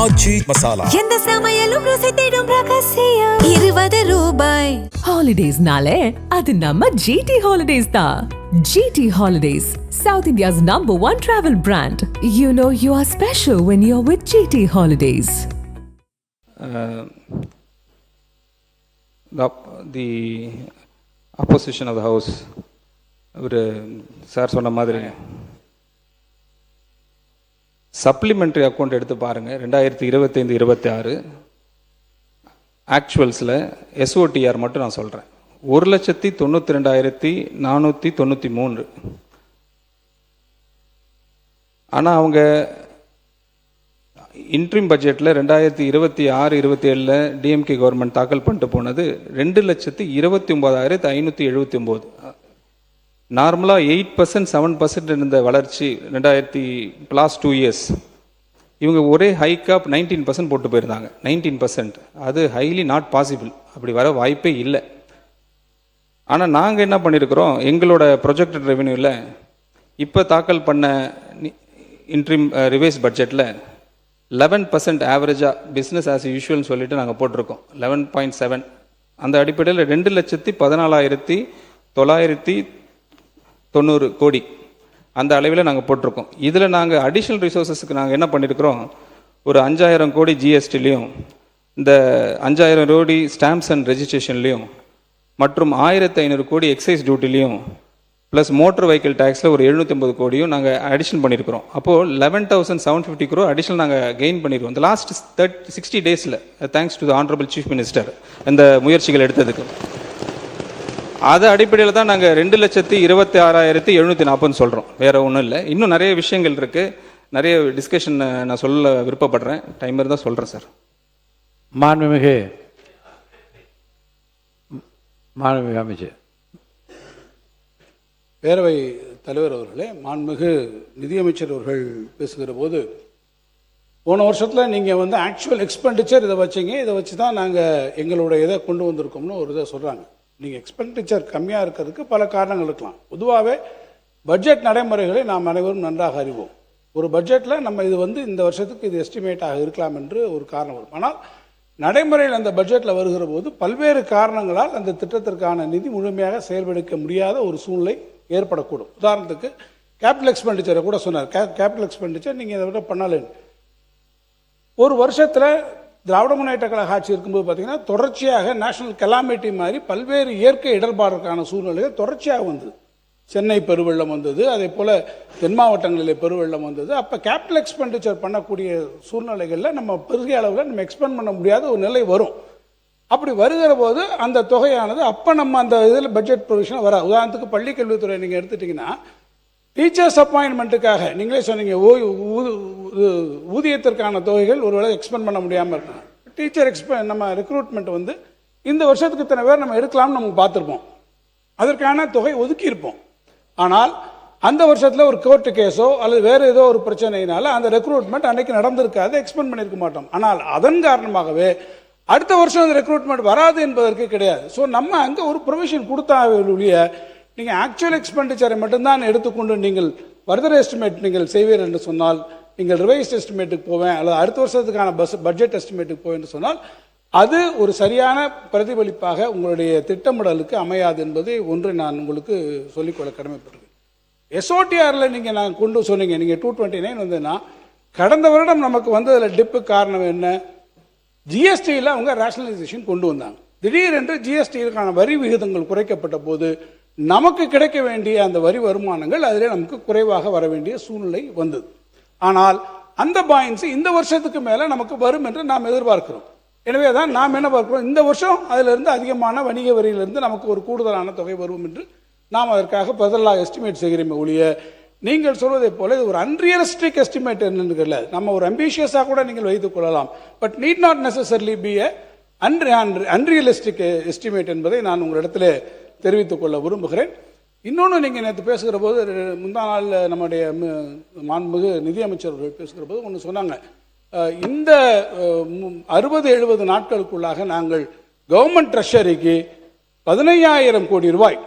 ஆச்சி மசாலா. எந்த சமையலும் ருசி தேடும் ரகசியம் 20 ரூபாய். ஹாலிடேஸ்னாலே அது நம்ம GT Holidays தான். GT Holidays, South India's #1 travel brand. You know you are special when you're with GT Holidays. The opposition of the house, ஒரு சார் சொன்ன மாதிரி சப்ளிமெண்ட்ரி அக்கௌண்ட் எடுத்து பாருங்கள். 2025-26 ஆக்சுவல்ஸில் SOTR மட்டும் நான் சொல்கிறேன். 1,92,493. ஆனால் அவங்க இன்ட்ரீம் பட்ஜெட்டில் 2026-27 டிஎம்கே கவர்மெண்ட் தாக்கல் பண்ணிட்டு போனது 2,29,579. நார்மலாக 8% 7% இருந்த வளர்ச்சி லாஸ்ட் 2 years இவங்க ஒரே ஹைக்காப் 19% போட்டு போயிருந்தாங்க. 19% அது ஹைலி நாட் பாசிபிள், அப்படி வர வாய்ப்பே இல்லை. ஆனால் நாங்கள் என்ன பண்ணியிருக்கிறோம், எங்களோட ப்ரொஜெக்டட் ரெவென்யூவில் இப்போ தாக்கல் பண்ண இன்ட்ரீம் ரிவைஸ் பட்ஜெட்டில் 11% ஆவரேஜாக பிஸ்னஸ் ஆஸ் யூஷுவல்னு சொல்லிட்டு நாங்கள் போட்டிருக்கோம். 11.7. அந்த அடிப்படையில் 2,14,990 கோடி அந்த அளவில் நாங்கள் போட்டிருக்கோம். இதில் நாங்கள் அடிஷ்னல் ரிசோர்ஸஸ்க்கு நாங்கள் என்ன பண்ணியிருக்கிறோம், ஒரு 5,000 கோடி ஜிஎஸ்டிலையும், இந்த 5,000 கோடி ஸ்டாம்ப்ஸ் அண்ட் ரெஜிஸ்ட்ரேஷன்லேயும், மற்றும் 1,500 கோடி எக்ஸைஸ் டியூட்டிலையும், ப்ளஸ் மோட்டர் வெஹிக்கிள் டேக்ஸில் ஒரு 750 கோடியும் நாங்கள் அடிஷன் பண்ணியிருக்கிறோம். அப்போது 11,750 crore அடிஷனல் நாங்கள் கெயின் பண்ணியிருக்கோம் இந்த last 60 days. Thanks to the honourable chief minister இந்த முயற்சிகள் எடுத்ததுக்கு. அது அடிப்படையில் தான் நாங்கள் 2,26,740 சொல்கிறோம், வேறு ஒன்றும் இல்லை. இன்னும் நிறைய விஷயங்கள் இருக்குது, நிறைய டிஸ்கஷன் நான் சொல்ல விருப்பப்படுறேன். டைம் இருந்தால் சொல்கிறேன் சார். மாண்புமிகு அமைச்சர். பேரவை தலைவர் அவர்களே, மாண்புமிகு நிதியமைச்சர் அவர்கள் பேசுகிற போது, போன வருஷத்தில் நீங்கள் ஆக்சுவல் எக்ஸ்பெண்டிச்சர் இதை வச்சிங்க, இதை வச்சு தான் நாங்கள் எங்களோட இதை கொண்டு வந்திருக்கோம்னு ஒரு இதை சொல்கிறாங்க. நீங்கள் எக்ஸ்பெண்டிச்சர் கம்மியாக இருக்கிறதுக்கு பல காரணங்கள் இருக்கலாம். பொதுவாகவே பட்ஜெட் நடைமுறைகளை நாம் அனைவரும் நன்றாக அறிவோம். ஒரு பட்ஜெட்டில் நம்ம இது இந்த வருஷத்துக்கு இது எஸ்டிமேட்டாக இருக்கலாம் என்று ஒரு காரணம் வரும். ஆனால் நடைமுறையில் அந்த பட்ஜெட்டில் வருகிற போது பல்வேறு காரணங்களால் அந்த திட்டத்திற்கான நிதி முழுமையாக செயல்படுத்த முடியாத ஒரு சூழ்நிலை ஏற்படக்கூடும். உதாரணத்துக்கு கேபிட்டல் எக்ஸ்பெண்டிச்சரை கூட சொன்னார். கேபிட்டல் எக்ஸ்பெண்டிச்சர் நீங்கள் இதை விட பண்ணலேன்னு ஒரு வருஷத்தில் திராவிட முன்னேற்ற கழக ஆட்சி இருக்கும்போது பார்த்தீங்கன்னா தொடர்ச்சியாக நேஷனல் கெலாமிட்டி மாதிரி பல்வேறு இயற்கை இடர்பாடுக்கான சூழ்நிலைகள் தொடர்ச்சியாக வந்தது. சென்னை பெருவெள்ளம் வந்தது, அதே போல் தென் மாவட்டங்களில் பெருவெள்ளம் வந்தது. அப்போ கேபிட்டல் எக்ஸ்பெண்டிச்சர் பண்ணக்கூடிய சூழ்நிலைகளில் நம்ம பெரிய அளவில் நம்ம எக்ஸ்பெண்ட் பண்ண முடியாத ஒரு நிலை வரும். அப்படி வருகிற போது அந்த தொகையானது அப்போ நம்ம அந்த இதில் பட்ஜெட் ப்ரொவிஷன் வர. உதாரணத்துக்கு பள்ளி கல்வித்துறை நீங்கள் எடுத்துட்டிங்கன்னா டீச்சர்ஸ் அப்பாயின்மெண்ட்டுக்காக நீங்களே சொன்னீங்க, ஊதியத்திற்கான தொகைகள் ஒருவேளை எக்ஸ்பெண்ட் பண்ண முடியாமல் இருக்கலாம். டீச்சர் நம்ம ரெக்ரூட்மெண்ட் இந்த வருஷத்துக்கு இத்தனை பேர் நம்ம எடுக்கலாம்னு நமக்கு பார்த்துருப்போம், அதற்கான தொகை ஒதுக்கியிருப்போம். ஆனால் அந்த வருஷத்தில் ஒரு கோர்ட்டு கேஸோ அல்லது வேறு ஏதோ ஒரு பிரச்சனையினால அந்த ரெக்ரூட்மெண்ட் அன்னைக்கு நடந்திருக்காது, எக்ஸ்பெண்ட் பண்ணியிருக்க மாட்டோம். ஆனால் அதன் காரணமாகவே அடுத்த வருஷம் அந்த ரெக்ரூட்மெண்ட் வராது என்பதற்கு கிடையாது. ஸோ நம்ம அங்கே ஒரு ப்ரொவிஷன் கொடுத்தாவிய நீங்கள் ஆக்சுவல் எக்ஸ்பெண்டிச்சரை மட்டும்தான் எடுத்துக்கொண்டு நீங்கள் ஃபர்தர் எஸ்டிமேட் நீங்கள் செய்வீர்கள் என்று சொன்னால், நீங்கள் ரிவைஸ்ட் எஸ்டிமேட்டுக்கு போவேன் அல்லது அடுத்த வருஷத்துக்கான பட்ஜெட் எஸ்டிமேட்டுக்கு போவேன் என்று சொன்னால் அது ஒரு சரியான பிரதிபலிப்பாக உங்களுடைய திட்டமிடலுக்கு அமையாது என்பதை ஒன்று நான் உங்களுக்கு சொல்லிக்கொள்ள கடமைப்பட்டிருக்கேன். SOTRல நீங்கள் நான் கொண்டு சொன்னீங்க, நீங்கள் 229 வந்ததுன்னா கடந்த வருடம் நமக்கு வந்ததில் டிப்பு காரணம் என்ன? ஜிஎஸ்டியில் அவங்க ரேஷனலைசேஷன் கொண்டு வந்தாங்க. திடீரென்று ஜிஎஸ்டிக்கான வரி விகிதங்கள் குறைக்கப்பட்ட போது நமக்கு கிடைக்க வேண்டிய அந்த வரி வருமானங்கள் அதிலே நமக்கு குறைவாக வர வேண்டிய சூழ்நிலை வந்தது. ஆனால் அந்த பாயின்ஸ் இந்த வருஷத்துக்கு மேலே நமக்கு வரும் என்று நாம் எதிர்பார்க்கிறோம். எனவே தான் நாம் என்ன பார்க்கிறோம், இந்த வருஷம் அதிலிருந்து அதிகமான வணிக வரியிலிருந்து நமக்கு ஒரு கூடுதலான தொகை வரும் என்று நாம் அதற்காக பதிலாக எஸ்டிமேட் செய்கிறோமே ஒழிய, நீங்கள் சொல்வதை போல இது ஒரு அன்ரியலிஸ்டிக் எஸ்டிமேட் என்னன்னு நம்ம ஒரு அம்பிஷியஸாக கூட நீங்கள் வைத்துக் கொள்ளலாம். But need not necessarily be unrealistic estimate என்பதை நான் உங்களிடத்துல தெரிவித்துக் கொள்ள விரும்புகிறேன். இன்னொன்று, நீங்கள் நேற்று பேசுகிற போது, முந்தா நாள் நம்முடைய மாண்புமிகு நிதியமைச்சர் அவர்கள் பேசுகிற போது ஒன்று சொன்னாங்க, இந்த 60-70 நாட்களுக்குள்ளாக நாங்கள் கவர்மெண்ட் ட்ரெஷரிக்கு 15,000 கோடி ரூபாய்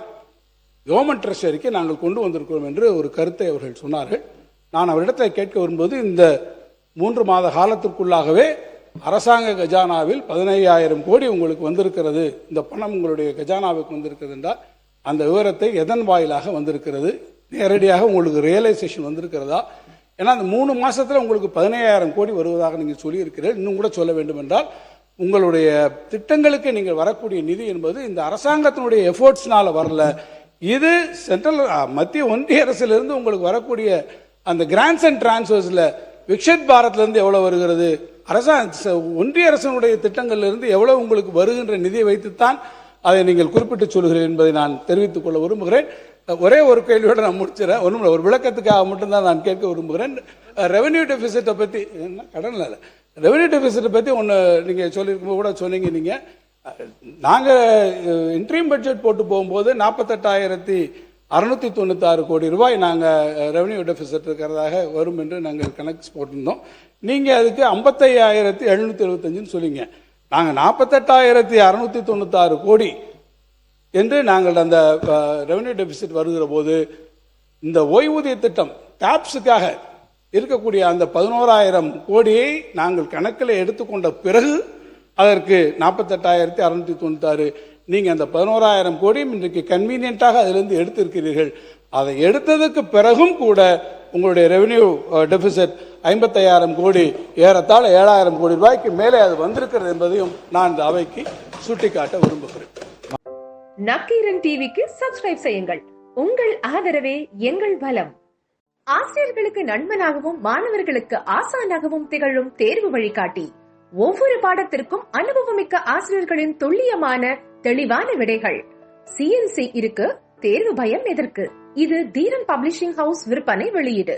கவர்மெண்ட் ட்ரெஷரிக்கு நாங்கள் கொண்டு வந்திருக்கிறோம் என்று ஒரு கருத்தை அவர்கள் சொன்னார்கள். நான் அவரிடத்தில் கேட்க வரும்போது, இந்த 3 மாத காலத்திற்குள்ளாகவே அரசாங்க கஜானாவில் 15,000 கோடி உங்களுக்கு வந்திருக்கிறது, இந்த பணம் உங்களுடைய கஜானாவுக்கு வந்திருக்கிறது என்றால் அந்த விவரத்தை எதன் வாயிலாக வந்திருக்கிறது, நேரடியாக உங்களுக்கு ரியலைசேஷன் வந்திருக்கிறதா? ஏன்னா அந்த 3 மாசத்துல உங்களுக்கு 15,000 கோடி வருவதாக நீங்கள் சொல்லியிருக்கிறீர்கள். இன்னும் கூட சொல்ல வேண்டும் என்றால் உங்களுடைய திட்டங்களுக்கு நீங்கள் வரக்கூடிய நிதி என்பது இந்த அரசாங்கத்தினுடைய எஃபோர்ட்ஸ்னால வரல. இது சென்ட்ரல் மத்திய ஒன்றிய அரசிலிருந்து உங்களுக்கு வரக்கூடிய அந்த கிராண்ட்ஸ் அண்ட் டிரான்ஸ்ஃபர்ஸ்ல விக்ஷித் பாரத்லேருந்து எவ்வளவு வருகிறது, ஒன்றிய அரசினுடைய திட்டங்கள்ல இருந்து எவ்வளவு உங்களுக்கு வருகின்ற நிதியை வைத்துத்தான் அதை நீங்கள் குறிப்பிட்டு சொல்கிறீர்கள் என்பதை நான் தெரிவித்துக் கொள்ள விரும்புகிறேன். ஒரே ஒரு கேள்வியோடு நான் முடிச்சிடறேன். ஒன்றும் ஒரு விளக்கத்துக்காக மட்டும்தான் நான் கேட்க விரும்புகிறேன். ரெவென்யூ டெபிசிட்டை பற்றி, என்ன கடன் இல்லை, ரெவென்யூ டெபிசிட்டை பற்றி ஒன்று நீங்கள் சொல்லியிருக்கும் கூட சொன்னீங்க. நீங்கள் நாங்கள் இன்ட்ரீம் பட்ஜெட் போட்டு போகும்போது 48,696 கோடி ரூபாய் நாங்கள் ரெவென்யூ டெபிசிட் இருக்கிறதாக வரும் என்று நாங்கள் கணக்கு போட்டிருந்தோம். நீங்கள் அதுக்கு 55,775 சொல்லிங்க. நாங்கள் 48,696 கோடி என்று நாங்கள் அந்த ரெவென்யூ டெபிசிட் வருகிற போது இந்த ஓய்வூதிய திட்டம் டாப்ஸுக்காக இருக்கக்கூடிய அந்த 11,000 கோடியை நாங்கள் கணக்கில் எடுத்துக்கொண்ட பிறகு அதற்கு 48,696 நீங்கள் அந்த 11,000 கோடியும் இன்றைக்கு கன்வீனியன்ட்டாக அதிலிருந்து எடுத்திருக்கிறீர்கள். அதை எடுத்ததுக்கு பிறகும் கூட உங்களுடைய ரெவென்யூ டெபிசிட் 55,000 கோடி, ஏறத்தாழ 7,000 கோடி ரூபாய்க்கு மேலே அது வந்திருக்கிறது என்பதையும் நான் இந்த அவைக்கு சுட்டிக்காட்ட விரும்புகிறேன். நக்கீரன் டிவிக்கு சப்ஸ்கிரைப் செய்யுங்கள். உங்கள் ஆதரவே எங்கள் பலம். ஆசிரியர்களுக்கு நண்பனாகவும் மாணவர்களுக்கு ஆசானாகவும் திகழும் தேர்வு வழிகாட்டி. ஒவ்வொரு பாடத்திற்கும் அனுபவமிக்க ஆசிரியர்களின் துல்லியமான தெளிவான விடைகள். CNC இருக்கு, தேர்வு பயம் எதற்கு? இது தீரன் பப்ளிஷிங் ஹவுஸ் விற்பனை வெளியீடு.